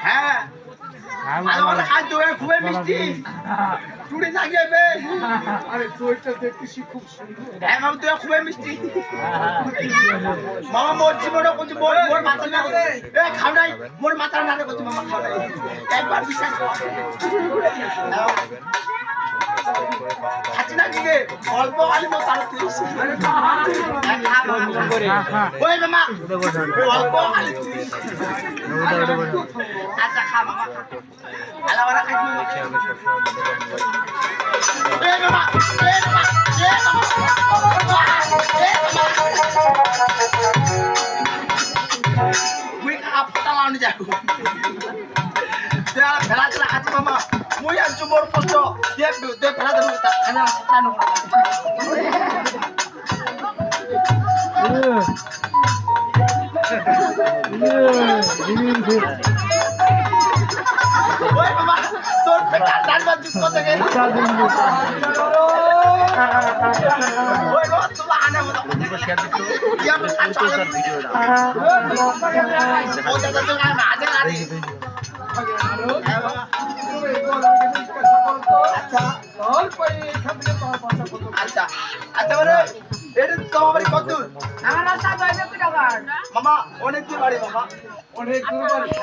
হ্যাঁ খুবই মিষ্টি টুড়ি থাকবে আরে তুইটা দেখতেছি খুব সুন্দর হ্যাঁ মামা তুই খুবই মিষ্টি মামা মোর জীবনে কিছু মোর মাথা না এ খাও নাই মোর মাথা না করতে মামা খাও নাই একবার বিশ্বাস কর আচ্ছা কি রে অল্প খালি মো তার তুই ওই মামা অল্প খালি তুই আচ্ছা খা মামা ভালো ভালো খাই এ মামা এ মামা এ মামা মুই কা ফটা লাউনি যাও তেরা ফেলা চলা খাচ্ছি মামা মুই আনছু মোর কষ্ট দেখ দে ফেলা দে তা খানা খানো ওই মামা তোর পেটা ডালবা দিস কত গে ওই লো তুলা আনে মত ইয়া মত আচ্ছা ভিডিওটা ও দাদা তো আজ আরে আচ্ছা আচ্ছা আচ্ছা বলে এটা তোমার বাড়ি কত দূর আমার রাস্তা 2 কিলোমিটার মামা অনেক দূর বাড়ি মামা অনেক দূর বাড়ি